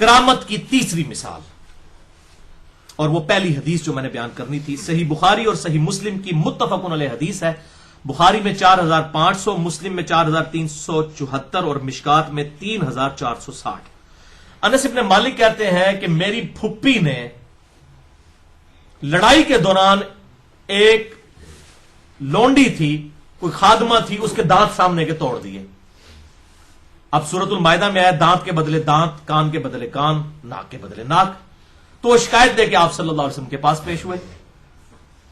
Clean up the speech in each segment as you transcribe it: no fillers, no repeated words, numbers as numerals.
کرامت کی تیسری مثال، اور وہ پہلی حدیث جو میں نے بیان کرنی تھی، صحیح بخاری اور صحیح مسلم کی متفق علیہ حدیث ہے۔ بخاری میں 4500، مسلم میں 4374 اور مشکات میں 3460۔ انس ابن مالک کہتے ہیں کہ میری پھپھی نے لڑائی کے دوران ایک لونڈی تھی، کوئی خادمہ تھی، اس کے دانت سامنے کے توڑ دیے۔ اب سورۃ المائدہ میں آیا دانت کے بدلے دانت، کان کے بدلے کان، ناک کے بدلے ناک۔ تو وہ شکایت دے کے آپ صلی اللہ علیہ وسلم کے پاس پیش ہوئے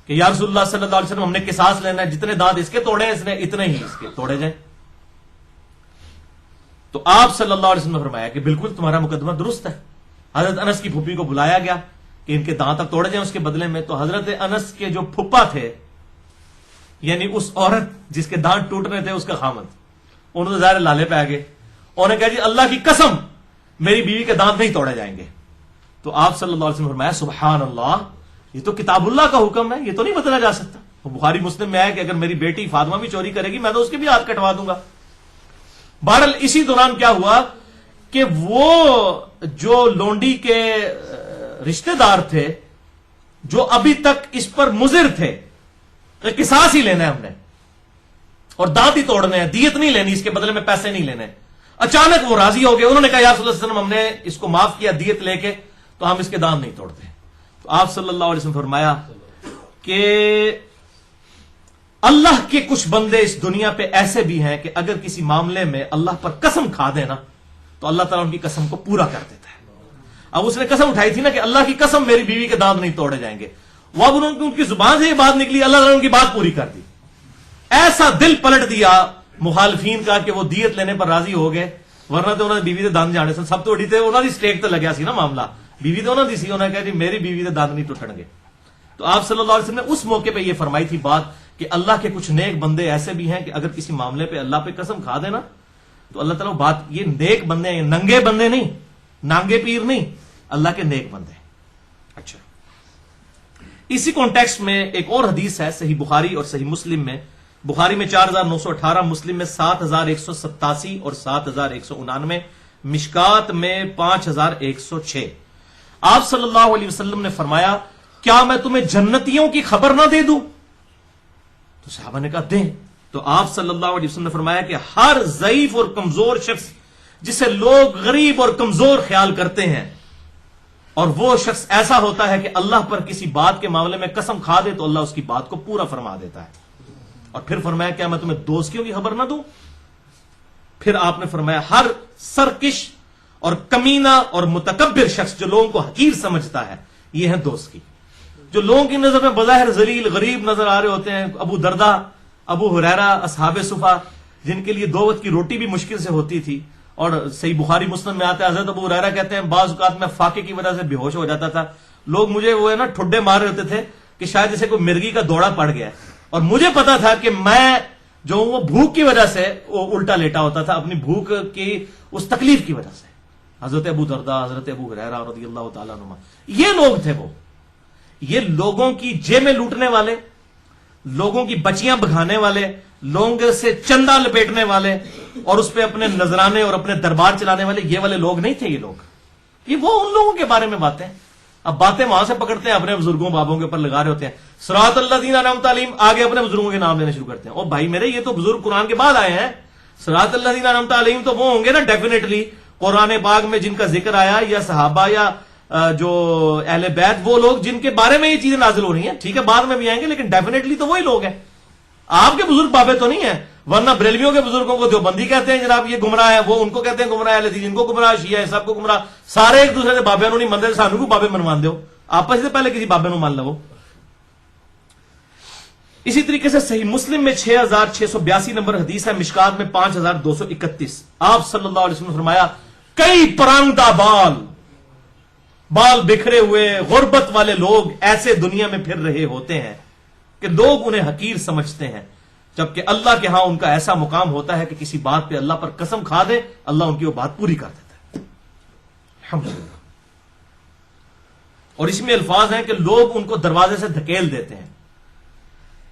کہ یا رسول اللہ صلی اللہ علیہ وسلم، ہم نے قصاص لینا ہے، جتنے دانت اس کے توڑے ہیں اس نے اتنے ہی اس کے توڑے جائیں۔ تو آپ صلی اللہ علیہ وسلم نے فرمایا کہ بالکل تمہارا مقدمہ درست ہے۔ حضرت انس کی پھوپھی کو بلایا گیا کہ ان کے دانت اب توڑے جائیں اس کے بدلے میں۔ تو حضرت انس کے جو پھپھا تھے، یعنی اس عورت جس کے دانت ٹوٹ رہے تھے، اس کا خامد، انہوں نے ظاہر لالے پہ آ گئے، انہوں نے کہا جی اللہ کی قسم میری بیوی کے دانت نہیں توڑے جائیں گے۔ تو آپ صلی اللہ علیہ وسلم نے فرمایا سبحان اللہ، یہ تو کتاب اللہ کا حکم ہے، یہ تو نہیں بدلا جا سکتا۔ وہ بخاری مسلم میں آیا کہ اگر میری بیٹی فاطمہ بھی چوری کرے گی میں تو اس کے بھی ہاتھ کٹوا دوں گا۔ بہرحال اسی دوران کیا ہوا کہ وہ جو لونڈی کے رشتہ دار تھے، جو ابھی تک اس پر مضر تھے، قصاص ہی لینا ہے ہم نے اور دانت ہی توڑنے ہیں، دیت نہیں لینی، اس کے بدلے میں پیسے نہیں لینے، اچانک وہ راضی ہو گئے۔ انہوں نے کہا یا رسول اللہ صلی اللہ علیہ وسلم، ہم نے اس کو معاف کیا دیت لے کے، تو ہم اس کے دانت نہیں توڑتے۔ تو آپ صلی اللہ علیہ وسلم فرمایا کہ اللہ کے کچھ بندے اس دنیا پہ ایسے بھی ہیں کہ اگر کسی معاملے میں اللہ پر قسم کھا دے نا تو اللہ تعالیٰ ان کی قسم کو پورا کر دیتا ہے۔ اب اس نے قسم اٹھائی تھی نا کہ اللہ کی قسم میری بیوی کے دانت نہیں توڑے جائیں گے، وہ اب ان کی زبان سے یہ بات نکلی، اللہ تعالیٰ نے ان کی بات پوری کر دی۔ ایسا دل پلٹ دیا مخالفین کا کہ وہ دیت لینے پر راضی ہو گئے، ورنہ تو انہوں نے بیوی کے دانت جانے سے سب تو اڑی تھے، انہوں نے سٹیک تو لگیا سی نا معاملہ، بیوی تو انہوں نے سی، انہوں نے کہا جی میری بیوی کے دانت نہیں ٹوٹن گے۔ تو آپ صلی اللہ علیہ وسلم نے اس موقع پہ یہ فرمائی تھی بات کہ اللہ کے کچھ نیک بندے ایسے بھی ہیں کہ اگر کسی معاملے پہ اللہ پہ قسم کھا دینا تو اللہ تعالیٰ بات، یہ نیک بندے ہیں، ننگے بندے نہیں، نانگے پیر نہیں، اللہ کے نیک بندے ہیں۔ اچھا، اسی کانٹیکسٹ میں ایک اور حدیث ہے صحیح بخاری اور صحیح مسلم میں، بخاری میں 4918، مسلم میں 7187 اور 7199، مشکات میں 5106۔ آپ صلی اللہ علیہ وسلم نے فرمایا کیا میں تمہیں جنتیوں کی خبر نہ دے دوں؟ تو صحابہ نے کہا دیں۔ تو آپ صلی اللہ علیہ وسلم نے فرمایا کہ ہر ضعیف اور کمزور شخص جسے لوگ غریب اور کمزور خیال کرتے ہیں، اور وہ شخص ایسا ہوتا ہے کہ اللہ پر کسی بات کے معاملے میں قسم کھا دے تو اللہ اس کی بات کو پورا فرما دیتا ہے۔ اور پھر فرمایا کیا میں تمہیں دوستیوں کی خبر نہ دوں؟ پھر آپ نے فرمایا ہر سرکش اور کمینہ اور متکبر شخص جو لوگوں کو حقیر سمجھتا ہے، یہ ہے دوست کی۔ جو لوگوں کی نظر میں بظاہر ذلیل غریب نظر آ رہے ہوتے ہیں، ابو دردہ، ابو ہریرہ، اصحاب صفا، جن کے لیے دو وقت کی روٹی بھی مشکل سے ہوتی تھی، اور صحیح بخاری مسلم میں آتا ہے حضرت ابو ہریرہ کہتے ہیں بعض اوقات میں فاقے کی وجہ سے بے ہوش ہو جاتا تھا، لوگ مجھے وہ ہے نا ٹھڈے مار رہے ہوتے تھے کہ شاید جیسے کوئی مرغی کا دوڑا پڑ گیا ہے، اور مجھے پتا تھا کہ میں جو وہ بھوک کی وجہ سے وہ الٹا لیٹا ہوتا تھا، اپنی بھوک کی اس تکلیف کی وجہ سے۔ حضرت ابو دردہ، حضرت ابو ہریرہ رضی اللہ تعالیٰ عنہما، یہ لوگ تھے، وہ یہ لوگوں کی جیبیں لوٹنے والے، لوگوں کی بچیاں بگانے والے، لوگوں سے چندہ لپیٹنے والے اور اس پہ اپنے نذرانے اور اپنے دربار چلانے والے، یہ والے لوگ نہیں تھے۔ یہ لوگ، یہ وہ ان لوگوں کے بارے میں باتیں، اب باتیں وہاں سے پکڑتے ہیں، اپنے بزرگوں بابوں کے اوپر لگا رہے ہوتے ہیں، صراط الذین انعمت علیہم، آگے اپنے بزرگوں کے نام لینے شروع کرتے ہیں۔ اور بھائی میرے، یہ تو بزرگ قرآن کے بعد آئے ہیں، صراط الذین انعمت علیہم تو وہ ہوں گے نا ڈیفینیٹلی قرآن پاک میں جن کا ذکر آیا، یا صحابہ یا جو اہل بیت، وہ لوگ جن کے بارے میں یہ چیزیں نازل ہو رہی ہیں، ٹھیک ہے بعد میں بھی آئیں گے، لیکن ڈیفینیٹلی تو وہی لوگ ہیں، آپ کے بزرگ بابے تو نہیں ہیں۔ ورنہ بریلویوں کے بزرگوں کو دیوبندی کہتے ہیں جناب، یہ گمراہ ہے، وہ ان کو کہتے ہیں گمراہ، اہل حدیث ان کو گمراہ، شیعہ سب کو گمراہ، سارے ایک دوسرے سے بابے نہیں منتے، سانو کو بابے منوان دو، آپس سے پہلے کسی بابے نو مان لو۔ اسی طریقے سے صحیح مسلم میں 6682 نمبر حدیث ہے، مشکات میں 5231، آپ صلی اللہ علیہ وسلم نے فرمایا کئی پرانگدہ بال بکھرے ہوئے غربت والے لوگ ایسے دنیا میں پھر رہے ہوتے ہیں کہ لوگ انہیں حقیر سمجھتے ہیں، جبکہ اللہ کے ہاں ان کا ایسا مقام ہوتا ہے کہ کسی بات پہ اللہ پر قسم کھا دے، اللہ ان کی وہ بات پوری کر دیتا ہے۔ الحمدللہ۔ اور اس میں الفاظ ہیں کہ لوگ ان کو دروازے سے دھکیل دیتے ہیں۔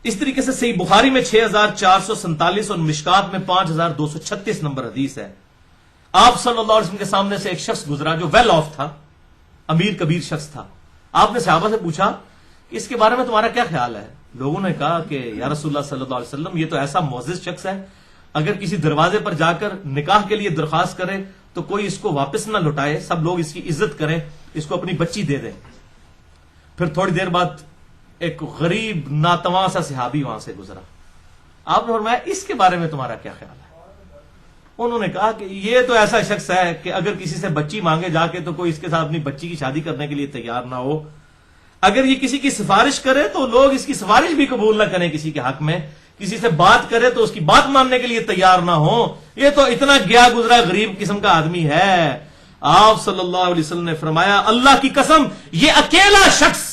اس طریقے سے صحیح بخاری میں 6447 اور مشکات میں 5236 نمبر حدیث ہے، آپ صلی اللہ علیہ وسلم کے سامنے سے ایک شخص گزرا جو ویل آف تھا، امیر کبیر شخص تھا. آپ نے صحابہ سے پوچھا کہ اس کے بارے میں تمہارا کیا خیال ہے؟ لوگوں نے کہا کہ یا رسول اللہ صلی اللہ علیہ وسلم، یہ تو ایسا معزز شخص ہے، اگر کسی دروازے پر جا کر نکاح کے لیے درخواست کرے تو کوئی اس کو واپس نہ لوٹائے، سب لوگ اس کی عزت کریں، اس کو اپنی بچی دے دیں. پھر تھوڑی دیر بعد ایک غریب ناتواں سا صحابی وہاں سے گزرا. آپ نے فرمایا اس کے بارے میں تمہارا کیا خیال ہے؟ انہوں نے کہا کہ یہ تو ایسا شخص ہے کہ اگر کسی سے بچی مانگے جا کے تو کوئی اس کے ساتھ اپنی بچی کی شادی کرنے کے لیے تیار نہ ہو. اگر یہ کسی کی سفارش کرے تو لوگ اس کی سفارش بھی قبول نہ کریں کسی کے حق میں. کسی سے بات کرے تو اس کی بات ماننے کے لیے تیار نہ ہو. یہ تو اتنا گیا گزرا غریب قسم کا آدمی ہے. آپ صلی اللہ علیہ وسلم نے فرمایا اللہ کی قسم یہ اکیلا شخص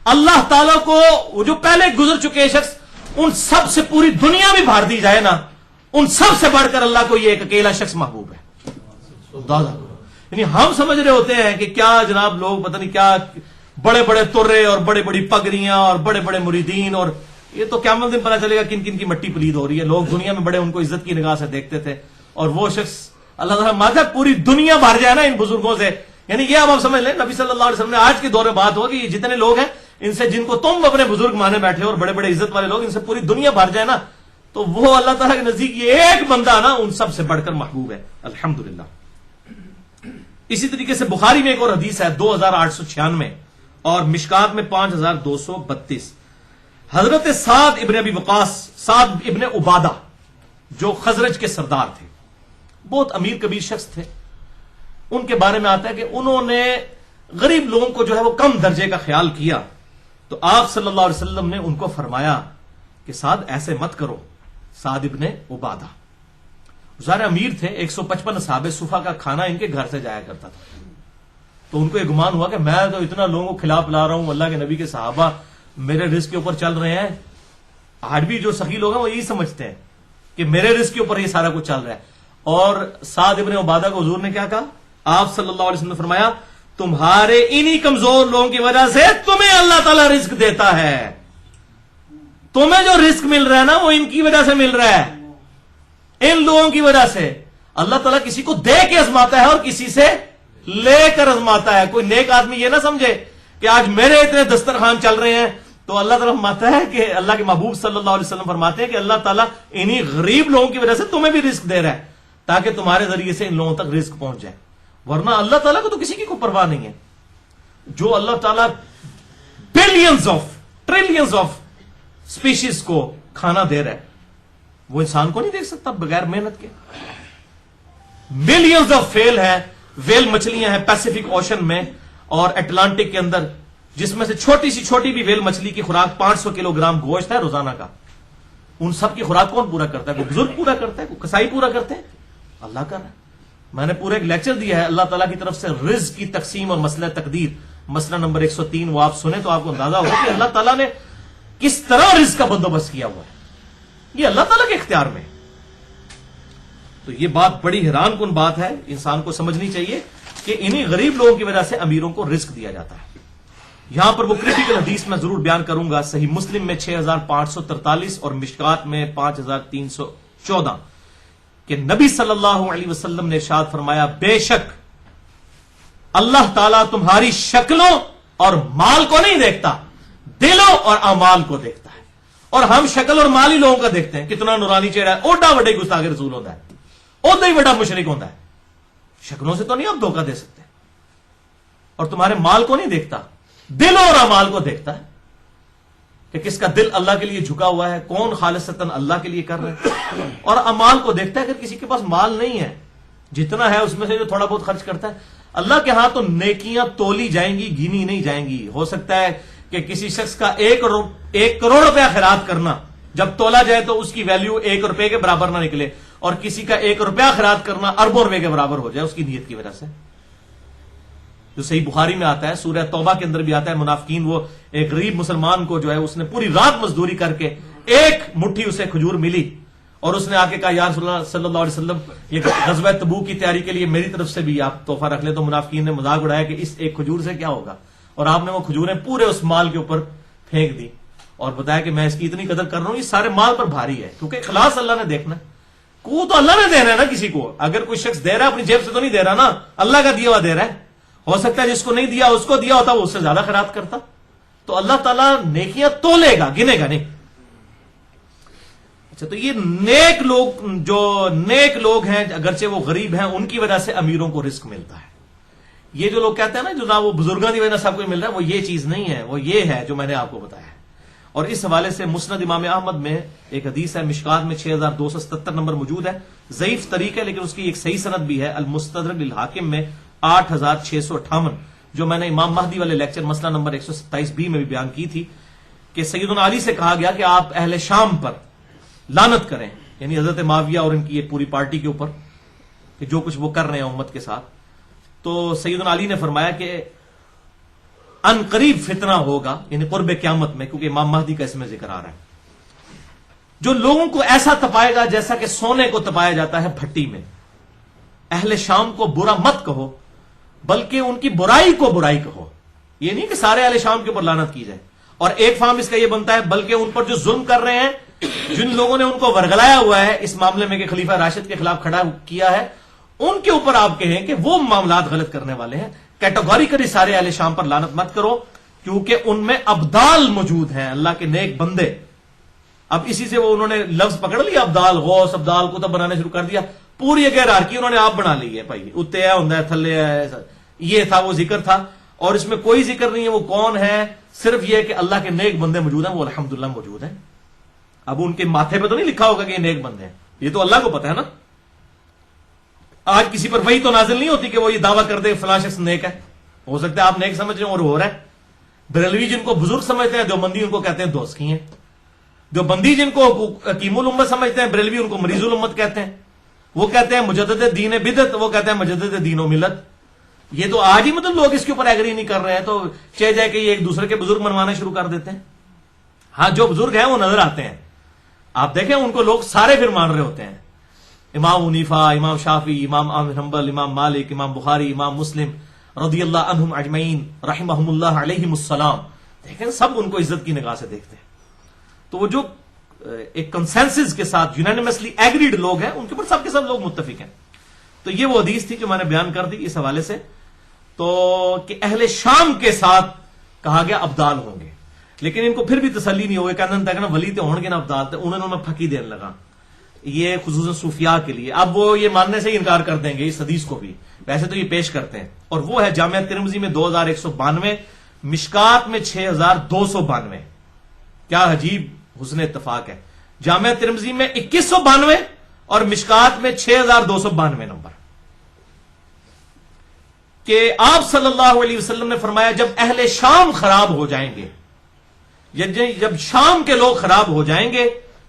اللہ تعالیٰ کو، جو پہلے گزر چکے شخص، ان سب سے پوری دنیا بھی بھار دی جائے نا، ان سب سے بڑھ کر اللہ کو یہ ایک اکیلا شخص محبوب ہے. یعنی ہم سمجھ رہے ہوتے ہیں کہ کیا جناب لوگ پتہ نہیں کیا بڑے بڑے ترے اور بڑے بڑی پگڑیاں اور بڑے بڑے مریدین، اور یہ تو قیامت دن پتہ چلے گا کن کن کی مٹی پلید ہو رہی ہے. لوگ دنیا میں بڑے ان کو عزت کی نگاہ سے دیکھتے تھے، اور وہ شخص اللہ تعالیٰ ماتا پوری دنیا بھر جائے نا ان بزرگوں سے. یعنی یہ اب آپ سمجھ لیں نبی صلی اللہ علیہ وسلم نے آج کے دور میں بات ہوا کہ یہ جتنے لوگ ہیں ان سے، جن کو تم اپنے بزرگ مانے بیٹھے اور بڑے بڑے عزت والے لوگ، ان سے پوری دنیا بھر جائے نا، تو وہ اللہ تعالیٰ کے نزدیک یہ ایک بندہ نا ان سب سے بڑھ کر محبوب ہے. الحمدللہ. اسی طریقے سے بخاری میں ایک اور حدیث ہے 2896 اور مشکات میں 5232. حضرت سعد ابن ابی وقاص، سعد ابن عبادہ، جو خزرج کے سردار تھے، بہت امیر کبیر شخص تھے. ان کے بارے میں آتا ہے کہ انہوں نے غریب لوگوں کو جو ہے وہ کم درجے کا خیال کیا، تو آپ صلی اللہ علیہ وسلم نے ان کو فرمایا کہ سعد ایسے مت کرو. سعد ابن عبادہ ظاہر امیر تھے، 155 اصحاب صفا کا کھانا ان کے گھر سے جایا کرتا تھا. تو ان کو یہ گمان ہوا کہ میں تو اتنا لوگوں کو کھلا پلا رہا ہوں، اللہ کے نبی کے صحابہ میرے رزق کے اوپر چل رہے ہیں. آج بھی جو سخی لوگ ہیں وہ یہی سمجھتے ہیں کہ میرے رزق کے اوپر یہ سارا کچھ چل رہا ہے. اور سعد ابن عبادہ کو حضور نے کیا کہا؟ آپ صلی اللہ علیہ وسلم نے فرمایا تمہارے انہی کمزور لوگوں کی وجہ سے تمہیں اللہ تعالیٰ رزق دیتا ہے. تمہیں جو رزق مل رہا ہے نا وہ ان کی وجہ سے مل رہا ہے، ان لوگوں کی وجہ سے. اللہ تعالیٰ کسی کو دے کے آزماتا ہے اور کسی سے لے کر آزماتا ہے. کوئی نیک آدمی یہ نہ سمجھے کہ آج میرے اتنے دسترخوان چل رہے ہیں تو اللہ تعالیٰ فرماتا ہے کہ اللہ کے محبوب صلی اللہ علیہ وسلم فرماتے ہیں کہ اللہ تعالیٰ انہی غریب لوگوں کی وجہ سے تمہیں بھی رزق دے رہا ہے تاکہ تمہارے ذریعے سے ان لوگوں تک رزق پہنچ جائے. ورنہ اللہ تعالیٰ کو تو کسی کی کوئی پرواہ نہیں ہے. جو اللہ تعالیٰ billions of trillions of species کو کھانا دے رہا ہے وہ انسان کو نہیں دیکھ سکتا بغیر محنت کے. ملینز آف فیل ہے، ویل مچھلیاں ہیں پیسیفک اوشن میں اور اٹلانٹک کے اندر، جس میں سے چھوٹی سی چھوٹی بھی ویل مچھلی کی خوراک 500 کلو گرام گوشت ہے روزانہ کا. ان سب کی خوراک کون پورا کرتا ہے؟ کوئی بزرگ پورا کرتا ہے، کوئی کسائی پورا کرتے ہیں؟ اللہ کر رہا ہے. میں نے پورا ایک لیکچر دیا ہے اللہ تعالیٰ کی طرف سے رزق کی تقسیم اور مسئلہ تقدیر، مسئلہ نمبر 103. وہ آپ سنیں تو آپ کو اندازہ ہوگا کہ اللہ تعالیٰ نے کس طرح رزق کا بندوبست کیا ہوا ہے. یہ اللہ تعالیٰ کے اختیار میں. تو یہ بات بڑی حیران کن بات ہے، انسان کو سمجھنی چاہیے کہ انہی غریب لوگوں کی وجہ سے امیروں کو رزق دیا جاتا ہے. یہاں پر وہ کریٹیکل حدیث میں ضرور بیان کروں گا، صحیح مسلم میں 6543 اور مشکات میں 5314 کہ نبی صلی اللہ علیہ وسلم نے ارشاد فرمایا بے شک اللہ تعالیٰ تمہاری شکلوں اور مال کو نہیں دیکھتا، دلوں اور اعمال کو دیکھتا ہے. اور ہم شکل اور مال ہی لوگوں کا دیکھتے ہیں، کتنا نورانی چہرہ ہے، اوڈا وڈے گستاخ رسول ہوتا ہے، اوڈا ہی بڑا مشرک ہوتا ہے. شکلوں سے تو نہیں آپ دھوکہ دے سکتے. اور تمہارے مال کو نہیں دیکھتا، دلوں اور اعمال کو دیکھتا ہے کہ کس کا دل اللہ کے لیے جھکا ہوا ہے، کون خالصتاً اللہ کے لیے کر رہا ہے. اور اعمال کو دیکھتا ہے. اگر کسی کے پاس مال نہیں ہے، جتنا ہے اس میں سے جو تھوڑا بہت خرچ کرتا ہے، اللہ کے ہاں تو نیکیاں تولی جائیں گی، گنی نہیں جائیں گی. ہو سکتا ہے کہ کسی شخص کا 1 کروڑ روپیہ خیرات کرنا جب تولا جائے تو اس کی ویلیو 1 روپے کے برابر نہ نکلے، اور کسی کا 1 روپیہ خیرات کرنا اربوں روپے کے برابر ہو جائے اس کی نیت کی وجہ سے. جو صحیح بخاری میں آتا ہے، سورہ توبہ کے اندر بھی آتا ہے، منافقین وہ ایک غریب مسلمان کو جو ہے اس نے پوری رات مزدوری کر کے ایک مٹھی اسے کھجور ملی اور اس نے آ کے کہا یا رسول اللہ صلی اللہ علیہ وسلم یہ غزوہ تبوک کی تیاری کے لیے میری طرف سے بھی آپ تحفہ رکھ لیں. تو منافقین نے مذاق اڑایا کہ اس ایک کھجور سے کیا ہوگا، اور آپ نے وہ کھجوریں پورے اس مال کے اوپر پھینک دی اور بتایا کہ میں اس کی اتنی قدر کر رہا ہوں، یہ سارے مال پر بھاری ہے. کیونکہ اخلاص اللہ نے دیکھنا ہے. کو تو اللہ نے دینا ہے نا کسی کو. اگر کوئی شخص دے رہا ہے اپنی جیب سے تو نہیں دے رہا نا, اللہ کا دیا ہوا دے رہا ہے. ہو سکتا ہے جس کو نہیں دیا اس کو دیا ہوتا وہ اس سے زیادہ خیرات کرتا. تو اللہ تعالیٰ نیکیاں تولے گا, گنے گا نہیں. اچھا, تو یہ نیک لوگ ہیں اگرچہ وہ غریب ہیں, ان کی وجہ سے امیروں کو رزق ملتا ہے. یہ جو لوگ کہتے ہیں نا جو وہ بزرگوں کی وجہ سے سب کچھ مل رہا ہے, وہ یہ چیز نہیں ہے, وہ یہ ہے جو میں نے آپ کو بتایا ہے. اور اس حوالے سے مسند امام احمد میں ایک حدیث ہے, مشکات میں 6277 نمبر موجود ہے. ضعیف طریق ہے لیکن اس کی ایک صحیح سند بھی ہے. المستدرک للحاکم میں 8658, جو میں نے امام مہدی والے لیکچر مسئلہ نمبر 127B میں بھی بیان کی تھی, کہ سیدنا علی سے کہا گیا کہ آپ اہل شام پر لعنت کریں, یعنی حضرت معاویہ اور ان کی یہ پوری پارٹی کے اوپر, کہ جو کچھ وہ کر رہے ہیں امت کے ساتھ. تو سیدنا علی نے فرمایا کہ ان قریب فتنہ ہوگا, یعنی قرب قیامت میں, کیونکہ امام مہدی کا اس میں ذکر آ رہا ہے, جو لوگوں کو ایسا تپائے گا جیسا کہ سونے کو تپایا جاتا ہے بھٹی میں. اہل شام کو برا مت کہو, بلکہ ان کی برائی کو برائی کہو. یہ نہیں کہ سارے اہل شام کے اوپر لعنت کی جائے. اور ایک فارم اس کا یہ بنتا ہے بلکہ ان پر جو ظلم کر رہے ہیں, جن لوگوں نے ان کو ورگلایا ہوا ہے اس معاملے میں کہ خلیفہ راشد کے خلاف کھڑا کیا ہے, ان کے اوپر آپ کہیں کہ وہ معاملات غلط کرنے والے ہیں. کیٹیگوریکلی سارے اہل شام پر لعنت مت کرو, کیونکہ ان میں ابدال موجود ہیں, اللہ کے نیک بندے. اب اسی سے وہ انہوں نے لفظ پکڑ لیا, ابدال, غوث, ابدال کو تب بنانے شروع کر دیا. پوری ایک ہیرارکی انہوں نے آپ بنا لی ہے. بھائی اتنے ہوندا ہے, تھلے ہے, یہ تھا, وہ ذکر تھا, اور اس میں کوئی ذکر نہیں ہے وہ کون ہے. صرف یہ کہ اللہ کے نیک بندے موجود ہیں, وہ الحمدللہ موجود ہیں. اب ان کے ماتھے پہ تو نہیں لکھا ہوگا کہ یہ نیک بندے ہیں, یہ تو اللہ کو پتا ہے نا. آج کسی پر وہی تو نازل نہیں ہوتی کہ وہ یہ دعویٰ کر دے فلاں شخص نیک ہے. ہو سکتا ہے آپ نیک سمجھ رہے ہیں اور ہو رہا ہے. بریلوی جن کو بزرگ سمجھتے ہیں, دیوبندی ان کو کہتے ہیں دوست کی ہیں. دیوبندی جن کو حکیم الامت سمجھتے ہیں, بریلوی ان کو مریض الامت کہتے ہیں. وہ کہتے ہیں مجدد دین بدعت, وہ کہتے ہیں مجدد دین و ملت. یہ تو آج ہی مطلب لوگ اس کے اوپر ایگری نہیں کر رہے ہیں, تو چہ جائے کہ یہ ایک دوسرے کے بزرگ منوانا شروع کر دیتے ہیں. ہاں, جو بزرگ ہیں وہ نظر آتے ہیں, آپ دیکھیں ان کو لوگ سارے پھر مان رہے ہوتے ہیں. امام حنیفہ, امام شافعی, امام احمد حنبل, امام مالک, امام بخاری, امام مسلم رضی اللہ عنہم اجمعین رحمہم اللہ علیہم السلام, دیکھیں سب ان کو عزت کی نگاہ سے دیکھتے ہیں. تو وہ جو ایک کنسنسس کے ساتھ یونانیمسلی ایگریڈ لوگ ہیں, ان کے اوپر سب کے سب لوگ متفق ہیں. تو یہ وہ حدیث تھی جو میں نے بیان کر دی اس حوالے سے, تو کہ اہل شام کے ساتھ کہا گیا ابدال ہوں گے. لیکن ان کو پھر بھی تسلی نہیں ہوگی, کہنا ولی تو ہوں گے نا ابدال, تو انہوں نے پھکی دینے لگا. یہ خصوصاً صوفیاء کے لیے. اب وہ یہ ماننے سے ہی انکار کر دیں گے اس حدیث کو بھی, ویسے تو یہ پیش کرتے ہیں. اور وہ ہے جامعہ ترمذی میں 2192, مشکات میں 6292. کیا عجیب حسن اتفاق ہے. جامعہ ترمذی میں 2192 اور مشکات میں 6292 نمبر, کہ آپ صلی اللہ علیہ وسلم نے فرمایا جب اہل شام خراب ہو جائیں گے, جب شام کے لوگ خراب ہو جائیں گے,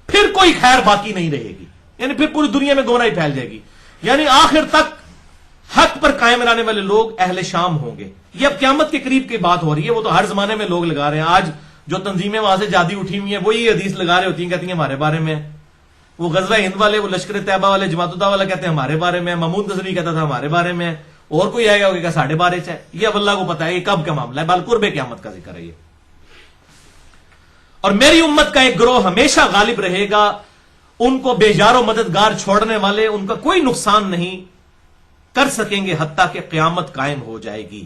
پھر کوئی خیر باقی نہیں رہے گی. یعنی پھر پوری دنیا میں گمراہی پھیل جائے گی. یعنی آخر تک حق پر قائم رہنے والے لوگ اہل شام ہوں گے. یہ اب قیامت کے قریب کی بات ہو رہی ہے, وہ تو ہر زمانے میں لوگ لگا رہے ہیں. آج جو تنظیمیں وہاں سے جادی اٹھی ہوئی ہیں وہ یہ حدیث لگا رہے ہوتی ہیں, کہتی ہیں ہمارے بارے میں. وہ غزوہ ہند والے, وہ لشکر طیبہ والے, جماعت الدعوہ والا کہتے ہیں ہمارے بارے میں. محمود غزنوی کہتا تھا ہمارے بارے میں, اور کوئی آئے گا کہ ساڑھے بارے ہے. یہ اب اللہ کو پتا ہے یہ کب کا معاملہ ہے, بالقرب قیامت کا ذکر ہے یہ. اور میری امت کا ایک گروہ ہمیشہ غالب رہے گا, ان کو بے یار و مددگار چھوڑنے والے ان کا کوئی نقصان نہیں کر سکیں گے حتیٰ کہ قیامت قائم ہو جائے گی.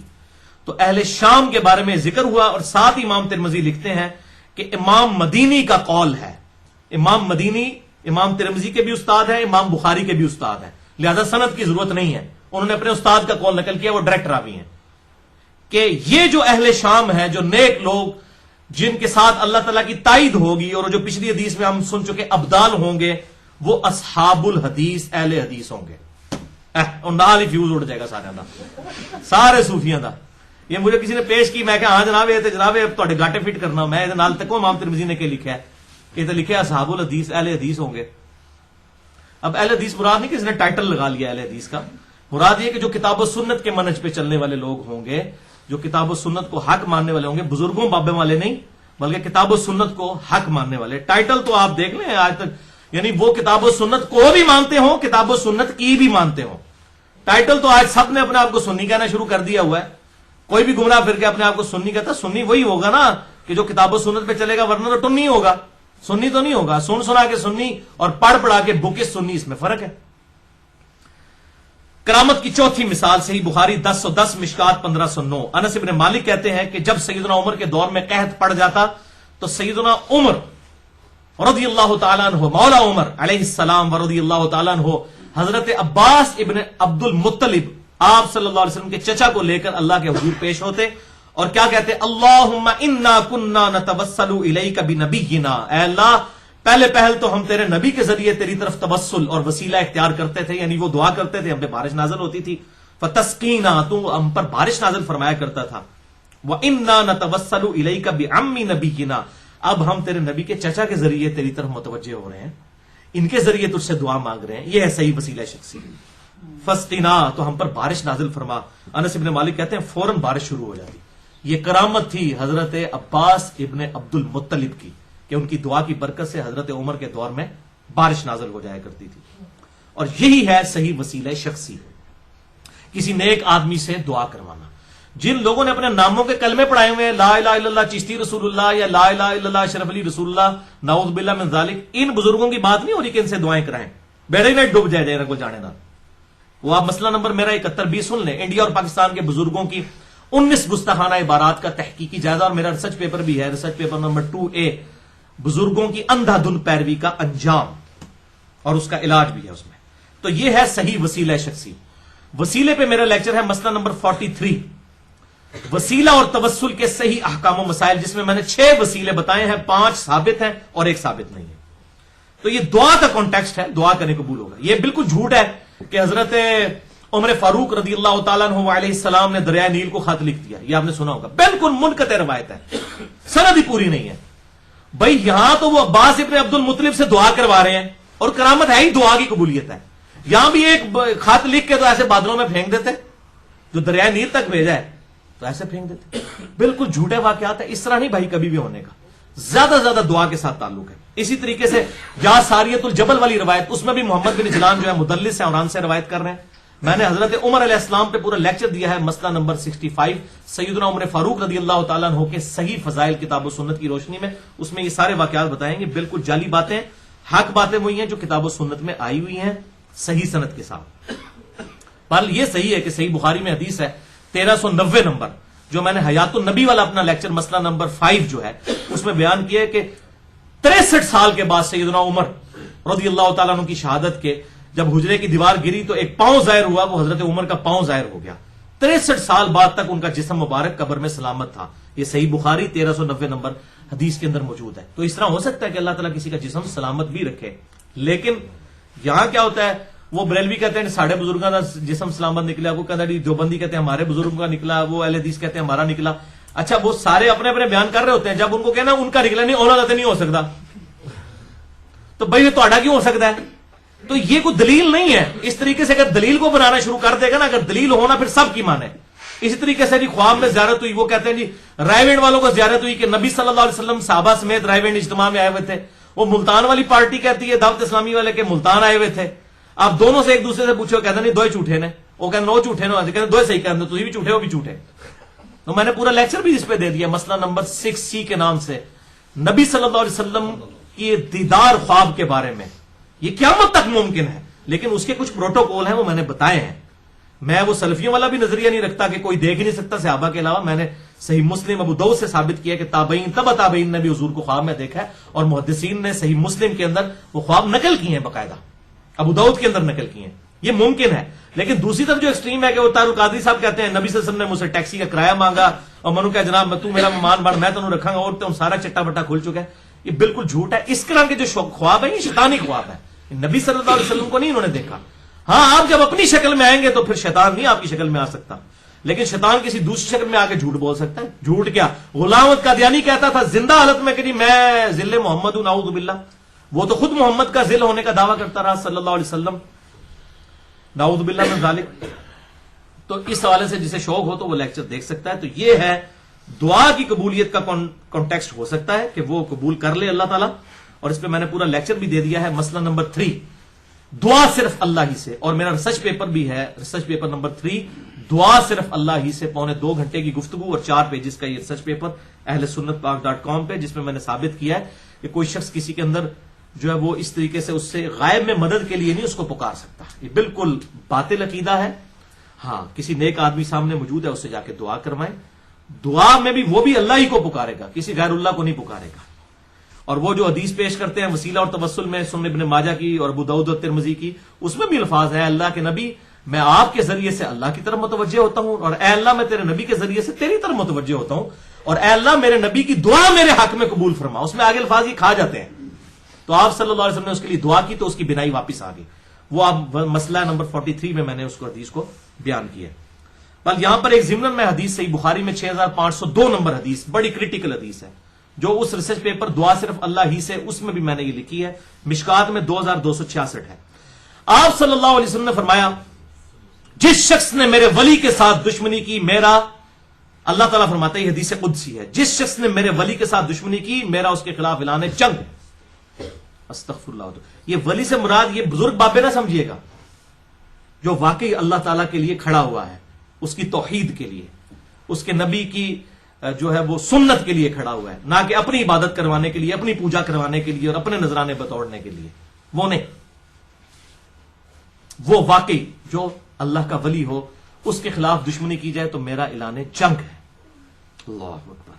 تو اہل شام کے بارے میں ذکر ہوا, اور ساتھ امام ترمذی لکھتے ہیں کہ امام مدینی کا قول ہے. امام مدینی امام ترمذی کے بھی استاد ہیں, امام بخاری کے بھی استاد ہیں, لہذا سند کی ضرورت نہیں ہے, انہوں نے اپنے استاد کا قول نقل کیا, وہ ڈائریکٹ راوی ہیں, کہ یہ جو اہل شام ہے, جو نیک لوگ جن کے ساتھ اللہ تعالیٰ کی تائید ہوگی, اور جو پچھلی حدیث میں ہم سن چکے ابدال ہوں گے, وہ اصحاب الحدیث, اہل حدیث ہوں گے. نال ہی فیوز اڑ جائے گا سارے دا, سارے صوفیاں دا. یہ مجھے کسی نے پیش کی, میں کہا ہاں جناب یہ جناب تھوڑے گاٹے فٹ کرنا, میں نال تک امام ترمذی نے کہ لکھا ہے, یہ تو لکھا ہے اصحاب الحدیث, اہل حدیث ہوں گے. اب اہل حدیث مراد نہیں کہ اس نے ٹائٹل لگا لیا اہل حدیث کا, مراد یہ کہ جو کتاب و سنت کے منہج پہ چلنے والے لوگ ہوں گے, جو کتاب و سنت کو حق ماننے والے ہوں گے, بزرگوں بابے والے نہیں بلکہ کتاب و سنت کو حق ماننے والے. ٹائٹل تو آپ دیکھ لیں آج تک, یعنی وہ کتاب و سنت کو بھی مانتے ہوں, کتاب و سنت کی بھی مانتے ہوں. ٹائٹل تو آج سب نے اپنے آپ کو سنی کہنا شروع کر دیا ہوا ہے. کوئی بھی گمراہ پھر کے اپنے آپ کو سنی کہتا, سنی وہی ہوگا نا کہ جو کتاب و سنت پہ چلے گا, ورنہ تو ٹنی ہوگا. سنی تو نہیں ہوگا، سن سنا کے سنی اور پڑھ پڑھا کے بکس سنی، اس میں فرق ہے۔ کرامت کی چوتھی مثال صحیح بخاری 1010 مشکات 1509، انس ابن مالک کہتے ہیں کہ جب سیدنا عمر کے دور میں قحط پڑ جاتا تو سیدنا عمر رضی اللہ تعالیٰ عنہ، مولا عمر علیہ السلام ورضی اللہ تعالیٰ عنہ، حضرت عباس ابن عبد المطلب آپ صلی اللہ علیہ وسلم کے چچا کو لے کر اللہ کے حضور پیش ہوتے اور کیا کہتے؟ اللہم انا کننا نتوسل الیک بنبینا، اے اللہ پہلے پہل تو ہم تیرے نبی کے ذریعے تیری طرف توسل اور وسیلہ اختیار کرتے تھے، یعنی وہ دعا کرتے تھے، ہم پہ بارش نازل ہوتی تھی، فتسقینا، تو ہم پر بارش نازل فرمایا کرتا تھا، وَإِنَّا نَتَوَسَّلُ إِلَيْكَ بِعَمِّ نَبِيِّنَا، اب ہم تیرے نبی کے چچا کے ذریعے تیری طرف متوجہ ہو رہے ہیں، ان کے ذریعے تجھ سے دعا مانگ رہے ہیں، یہ ہے صحیح وسیلہ شخصی۔ فسقنا، تو ہم پر بارش نازل فرما۔ انس ابن مالک کہتے ہیں فوراً بارش شروع ہو جاتی۔ یہ کرامت تھی حضرت عباس ابن عبد المطلب کی کہ ان کی دعا کی برکت سے حضرت عمر کے دور میں بارش نازل ہو جایا کرتی تھی، اور یہی ہے صحیح وسیلہ شخصی، کسی نیک آدمی سے دعا کروانا۔ جن لوگوں نے اپنے ناموں کے کلمے پڑھائے ہوئے ہیں، لا الہ الا اللہ چشتی رسول اللہ یا لا الہ الا اللہ اشرف علی رسول اللہ، نعوذ باللہ من ذالک، ان بزرگوں کی بات نہیں ہو رہی کہ ان سے دعائیں کرائیں، بیڑے میں ڈوب جائے جائے کو جانے نہ۔ وہ آپ مسئلہ نمبر میرا 71B سن لیں، انڈیا اور پاکستان کے بزرگوں کی 19 گستاخانہ عبارات کا تحقیقی جائزہ، اور میرا ریسرچ پیپر بھی ہے، ریسرچ پیپر نمبر 2A، بزرگوں کی اندھا دھند پیروی کا انجام اور اس کا علاج بھی ہے اس میں۔ تو یہ ہے صحیح وسیلہ شخصی۔ وسیلے پہ میرا لیکچر ہے مسئلہ نمبر 43، وسیلہ اور توسل کے صحیح احکام و مسائل، جس میں میں نے 6 وسیلے بتائے ہیں، 5 ثابت ہیں اور 1 ثابت نہیں ہے۔ تو یہ دعا کا کانٹیکسٹ ہے، دعا کرنے قبول ہوگا۔ یہ بالکل جھوٹ ہے کہ حضرت عمر فاروق رضی اللہ تعالیٰ عنہ علیہ السلام نے دریائے نیل کو خط لکھ دیا، یہ آپ نے سنا ہوگا، بالکل منقطع روایت ہے، سند ہی پوری نہیں ہے۔ بھائی یہاں تو وہ عباس ابن عبد المطلب سے دعا کروا رہے ہیں، اور کرامت ہے ہی دعا کی قبولیت ہے، یہاں بھی ایک خط لکھ کے تو ایسے بادلوں میں پھینک دیتے، جو دریائے نیل تک بھیجا ہے تو ایسے پھینک دیتے، بالکل جھوٹے واقعات ہے۔ اس طرح نہیں بھائی کبھی بھی ہونے کا، زیادہ سے زیادہ دعا کے ساتھ تعلق ہے۔ اسی طریقے سے یا ساریت الجبل والی روایت، اس میں بھی محمد بن جلان جو ہے مدلس ہے اور ان سے روایت کر رہے ہیں۔ میں نے حضرت عمر علیہ السلام پہ پورا لیکچر دیا ہے، مسئلہ نمبر 65، سیدنا عمر فاروق رضی اللہ تعالیٰ عنہ کے صحیح فضائل کتاب و سنت کی روشنی میں، اس میں یہ سارے واقعات بتائیں گے، بالکل جعلی باتیں، حق باتیں وہی ہیں جو کتاب و سنت میں آئی ہوئی ہیں صحیح سند کے ساتھ۔ بہرحال یہ صحیح ہے کہ صحیح بخاری میں حدیث ہے 1390 نمبر، جو میں نے حیات النبی والا اپنا لیکچر مسئلہ نمبر 5 جو ہے اس میں بیان کیا ہے کہ 63 سال کے بعد سیدنا عمر رضی اللہ تعالیٰ عنہ کی شہادت کے جب حجرے کی دیوار گری تو ایک پاؤں ظاہر ہوا، وہ حضرت عمر کا پاؤں ظاہر ہو گیا۔ 63 سال بعد تک ان کا جسم مبارک قبر میں سلامت تھا۔ یہ صحیح بخاری 1390 نمبر حدیث کے اندر موجود ہے۔ تو اس طرح ہو سکتا ہے کہ اللہ تعالیٰ کسی کا جسم سلامت بھی رکھے، لیکن یہاں کیا ہوتا ہے، وہ بریلوی کہتے ہیں ساڑھے بزرگوں کا جسم سلامت نکلا، وہ کہتا ہے دیوبندی کہتے ہیں ہمارے بزرگوں کا نکلا، وہ اہل حدیث کہتے ہیں ہمارا نکلا۔ اچھا وہ سارے اپنے اپنے بیان کر رہے ہوتے ہیں، جب ان کو کہنا ان کا نکلا نہیں، اولاد نہیں ہو سکتا، تو بھائی یہ تہاڈا کیوں ہو سکتا ہے؟ تو یہ کوئی دلیل نہیں ہے۔ اس طریقے سے اگر دلیل کو بنانا شروع کر دے گا نا، اگر دلیل ہونا پھر سب کی مانے۔ اسی طریقے سے جی خواب میں زیارت ہوئی، وہ کہتے ہیں جی رائے وینڈ والوں کو زیارت ہوئی کہ نبی صلی اللہ علیہ وسلم صحابہ سمیت رائے وینڈ اجتماع میں آئے ہوئے تھے۔ وہ ملتان والی پارٹی کہتی ہے دعوت اسلامی والے کے ملتان آئے ہوئے تھے، آپ دونوں سے ایک دوسرے سے پوچھو، کہتے نہیں دو ہی جھوٹے نے، وہ کہتے نو جھوٹے نو، کہتے دو صحیح کہتے تھی بھی جھوٹے ہو بھی جھوٹے۔ تو میں نے پورا لیکچر بھی اس پہ دے دیا، مسئلہ نمبر 6C کے نام سے، نبی صلی اللہ علیہ وسلم کی دیدار خواب کے بارے میں۔ یہ قیامت تک ممکن ہے، لیکن اس کے کچھ پروٹوکول ہیں، وہ میں نے بتائے ہیں۔ میں وہ سلفیوں والا بھی نظریہ نہیں رکھتا کہ کوئی دیکھ ہی نہیں سکتا صحابہ کے علاوہ۔ میں نے صحیح مسلم ابو داؤد سے ثابت کیا کہ تابعین تبع تابعین نے بھی حضور کو خواب میں دیکھا ہے، اور محدثین نے صحیح مسلم کے اندر وہ خواب نقل کیے ہیں، باقاعدہ ابو داؤد کے اندر نقل کیے ہیں۔ یہ ممکن ہے، لیکن دوسری طرف جو ایکسٹریم ہے کہ وہ طاہر القادری صاحب کہتے ہیں نبی صلی اللہ علیہ وسلم نے مجھ سے ٹیکسی کا کرایہ مانگا اور میں نے کہا جناب تو میرا مہمان بن، میں تمہیں رکھاں گا، اور تو سارا چٹا بٹا کھل چکا ہے۔ یہ بالکل جھوٹ ہے۔ اس طرح کے جو خواب ہیں یہ شیطانی خواب ہے، نبی صلی اللہ علیہ وسلم کو نہیں انہوں نے دیکھا۔ ہاں آپ جب اپنی شکل میں آئیں گے تو پھر شیطان نہیں آپ کی شکل میں آ سکتا، لیکن شیطان کسی دوسری شکل میں آ کے جھوٹ بول سکتا ہے۔ جھوٹ کیا، غلام احمد قادیانی کہتا تھا زندہ حالت میں کہ جی میں ذل محمد ہوں، نعوذ باللہ، وہ تو خود محمد کا ذل ہونے کا دعویٰ کرتا رہا صلی اللہ علیہ وسلم، نعوذ باللہ من ذالک۔ تو اس حوالے سے جسے شوق ہو تو وہ لیکچر دیکھ سکتا ہے۔ تو یہ ہے دعا کی قبولیت کا کانٹیکسٹ ہو سکتا ہے کہ وہ قبول کر لے اللہ تعالیٰ، اور اس پہ میں نے پورا لیکچر بھی دے دیا ہے، مسئلہ نمبر 3 دعا صرف اللہ ہی سے. اور میرا ریسرچ پیپر بھی ہے، ریسرچ پیپر نمبر 3، دعا صرف اللہ ہی سے، 2.25 گھنٹے کی گفتگو اور 4 پیجز کا یہ ریسرچ پیپر ahlsunnatpak.com پہ، جس میں میں نے ثابت کیا ہے کہ کوئی شخص کسی کے اندر جو ہے وہ اس طریقے سے اس سے غائب میں مدد کے لیے نہیں اس کو پکار سکتا. یہ بالکل باطل عقیدہ ہے. ہاں کسی نیک آدمی سامنے موجود ہے، اس سے جا کے دعا کروائیں. دعا میں بھی وہ بھی اللہ ہی کو پکارے گا، کسی غیر اللہ کو نہیں پکارے گا. اور وہ جو حدیث پیش کرتے ہیں وسیلہ اور توسل میں، سنن ابن ماجہ کی اور ابو داؤد اور ترمذی کی، اس میں بھی الفاظ ہے اللہ کے نبی میں آپ کے ذریعے سے اللہ کی طرف متوجہ ہوتا ہوں، اور اے اللہ میں تیرے نبی کے ذریعے سے تیری طرف متوجہ ہوتا ہوں، اور اے اللہ میرے نبی کی دعا میرے حق میں قبول فرما. اس میں آگے الفاظ یہ کھا جاتے ہیں. تو آپ صلی اللہ علیہ وسلم نے اس کے لیے دعا کی تو اس کی بنائی واپس آ گئی. وہ آپ مسئلہ نمبر 43 میں نے اس کو حدیث کو بیان کیا. بل یہاں پر ایک ضمن میں حدیث صحیح بخاری میں 6502 نمبر حدیث، بڑی کریٹیکل حدیث ہے، جو اس ریسرچ پیپر دعا صرف اللہ ہی سے، اس میں بھی میں نے یہ لکھی ہے. مشکات میں 2266 ہے. آپ صلی اللہ علیہ وسلم نے فرمایا جس شخص نے میرے ولی کے ساتھ دشمنی کی، میرا، اللہ تعالیٰ فرماتا ہے یہ حدیث قدسی ہے، جس شخص نے میرے ولی کے ساتھ دشمنی کی میرا اس کے خلاف اعلان جنگ ہے. استغفر اللہ. یہ ولی سے مراد یہ بزرگ بابے نہ سمجھیے گا، جو واقعی اللہ تعالیٰ کے لیے کھڑا ہوا ہے، اس کی توحید کے لیے، اس کے نبی کی جو ہے وہ سنت کے لیے کھڑا ہوا ہے، نہ کہ اپنی عبادت کروانے کے لیے، اپنی پوجا کروانے کے لیے اور اپنے نذرانے بتوڑنے کے لیے. وہ نہیں، وہ واقعی جو اللہ کا ولی ہو، اس کے خلاف دشمنی کی جائے تو میرا اعلان جنگ ہے. اللہ اکبر.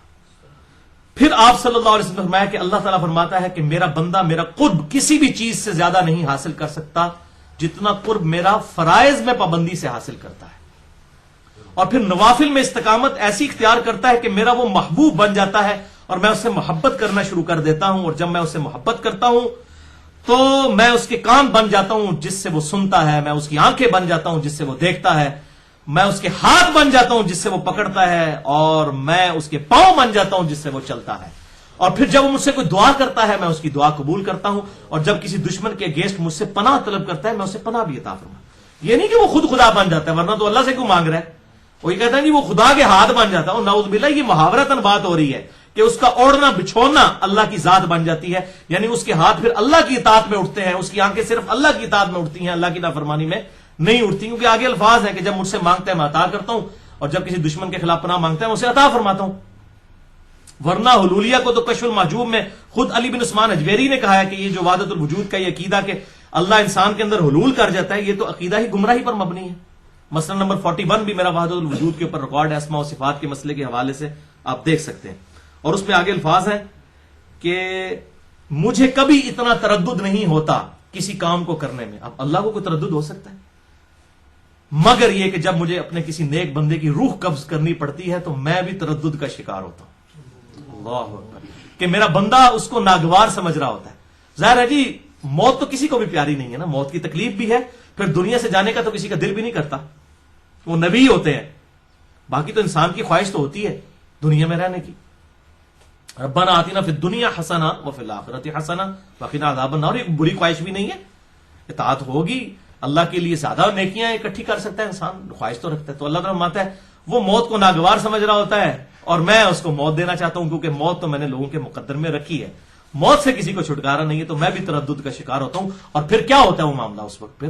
پھر آپ صلی اللہ علیہ وسلم نے فرمایا کہ اللہ تعالیٰ فرماتا ہے کہ میرا بندہ میرا قرب کسی بھی چیز سے زیادہ نہیں حاصل کر سکتا جتنا قرب میرا فرائض میں پابندی سے حاصل کرتا ہے، اور پھر نوافل میں استقامت ایسی اختیار کرتا ہے کہ میرا وہ محبوب بن جاتا ہے اور میں اس سے محبت کرنا شروع کر دیتا ہوں. اور جب میں اس سے محبت کرتا ہوں تو میں اس کے کان بن جاتا ہوں جس سے وہ سنتا ہے، میں اس کی آنکھیں بن جاتا ہوں جس سے وہ دیکھتا ہے، میں اس کے ہاتھ بن جاتا ہوں جس سے وہ پکڑتا ہے، اور میں اس کے پاؤں بن جاتا ہوں جس سے وہ چلتا ہے. اور پھر جب وہ مجھ سے کوئی دعا کرتا ہے میں اس کی دعا قبول کرتا ہوں، اور جب کسی دشمن کے اگینسٹ مجھ سے پناہ طلب کرتا ہے میں اسے پناہ بھی عطا فرماتا ہوں. یہ نہیں کہ وہ خود خدا بن جاتا ہے، ورنہ تو اللہ سے کیوں مانگ رہا ہے. وہ یہ کہتا ہے کہ وہ خدا کے ہاتھ بن جاتا ہے. نعوذ باللہ، یہ محاورتاً بات ہو رہی ہے کہ اس کا اوڑھنا بچھونا اللہ کی ذات بن جاتی ہے، یعنی اس کے ہاتھ پھر اللہ کی اطاعت میں اٹھتے ہیں، اس کی آنکھیں صرف اللہ کی اطاعت میں اٹھتی ہیں، اللہ کی نافرمانی میں نہیں اٹھتی. کیونکہ آگے الفاظ ہیں کہ جب مجھ سے مانگتا ہے میں عطا کرتا ہوں، اور جب کسی دشمن کے خلاف پناہ مانگتا ہے میں اسے عطا فرماتا ہوں. ورنہ حلولیہ کو تو کشف المحجوب میں خود علی بن عثمان اجویری نے کہا ہے کہ یہ جو وحدت الوجود کا یہ عقیدہ کہ اللہ انسان کے اندر حلول کر جاتا ہے، یہ تو عقیدہ ہی گمراہی پر مبنی ہے. مسئلہ نمبر 41 بھی میرا وحدت الوجود کے اوپر ریکارڈ ہے، اسماء و صفات کے مسئلے کے حوالے سے آپ دیکھ سکتے ہیں. اور اس میں آگے الفاظ ہیں کہ مجھے کبھی اتنا تردد نہیں ہوتا کسی کام کو کرنے میں. اب اللہ کو کوئی تردد ہو سکتا ہے؟ مگر یہ کہ جب مجھے اپنے کسی نیک بندے کی روح قبض کرنی پڑتی ہے تو میں بھی تردد کا شکار ہوتا ہوں. اللہ اکبر. کہ میرا بندہ اس کو ناگوار سمجھ رہا ہوتا ہے. ظاہر ہے جی موت تو کسی کو بھی پیاری نہیں ہے نا، موت کی تکلیف بھی ہے، پھر دنیا سے جانے کا تو کسی کا دل بھی نہیں کرتا. وہ نبی ہوتے ہیں، باقی تو انسان کی خواہش تو ہوتی ہے دنیا میں رہنے کی. ربنا آتنا فی الدنیا حسنہ وفی الآخرۃ حسنہ وقنا عذاب النار. یہ بری خواہش بھی نہیں ہے، اطاعت ہوگی، اللہ کے لیے زیادہ نیکیاں اکٹھی کر سکتا ہے انسان، خواہش تو رکھتا ہے. تو اللہ تعالیٰ فرماتا ہے وہ موت کو ناگوار سمجھ رہا ہوتا ہے اور میں اس کو موت دینا چاہتا ہوں، کیونکہ موت تو میں نے لوگوں کے مقدر میں رکھی ہے. موت سے کسی کو چھٹکارا نہیں ہے، تو میں بھی تردد کا شکار ہوتا ہوں. اور پھر کیا ہوتا ہے وہ معاملہ اس وقت؟ پھر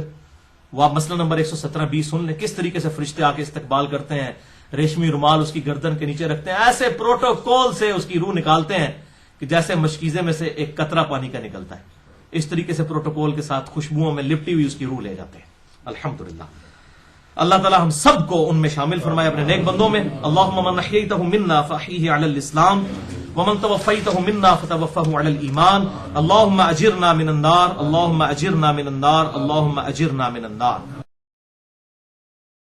وہ آپ مسئلہ نمبر 117b سن لیں، کس طریقے سے فرشتے آ کے استقبال کرتے ہیں، ریشمی رومال اس کی گردن کے نیچے رکھتے ہیں، ایسے پروٹوکول سے اس کی روح نکالتے ہیں کہ جیسے مشکیزے میں سے ایک قطرہ پانی کا نکلتا ہے. اس طریقے سے پروٹوکول کے ساتھ خوشبوؤں میں لپٹی ہوئی اس کی روح لے جاتے ہیں. الحمدللہ. اللہ تعالی ہم سب کو ان میں شامل فرمائے اپنے نیک بندوں میں. اللہم من احییتہ منا فاحیہ علی الاسلام ومن توفیتہ منا فتوفہ علی الایمان. اللہم اجرنا من النار، اللہم اجرنا من النار، اللہم اجرنا من النار.